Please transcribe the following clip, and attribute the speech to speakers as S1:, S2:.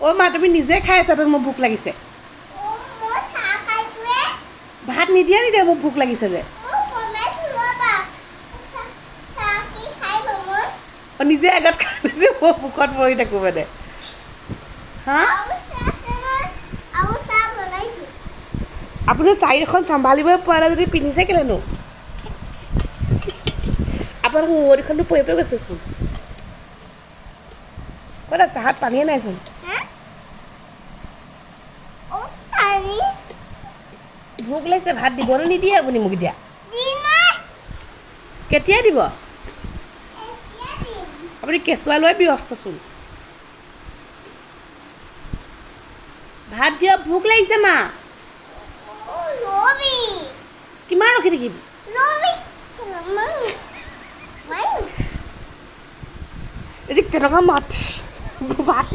S1: অ' মা তুমি নিজে খাই আছা তোৰ মোৰ ভোক লাগিছে ভাত নিদিয়া মোক ভোক লাগিছে যে অ' নিজে আগত খাই লৈছে মই ভোকত মৰি থাকোঁ মানে হা আপুনি চাৰিখন চম্ভালিবই পৰা নাই যদি পিন্ধিছে কেলেনো আপোনাৰ মৰিখনটো পৰি গৈছেচোন ক'ত আছে হাত পানীয়ে নাইচোন ভোক লাগিছে ভাত দিবলৈ নিদিয়ে আপুনি মোক এতিয়া কেতিয়া দিব আপুনি কেঁচুৱা লৈ ব্যস্তচোন ভাত দিয়ক ভোক লাগিছে মা কিমান ৰখি থাকিম এই যে কেনেকুৱা মাত ভাত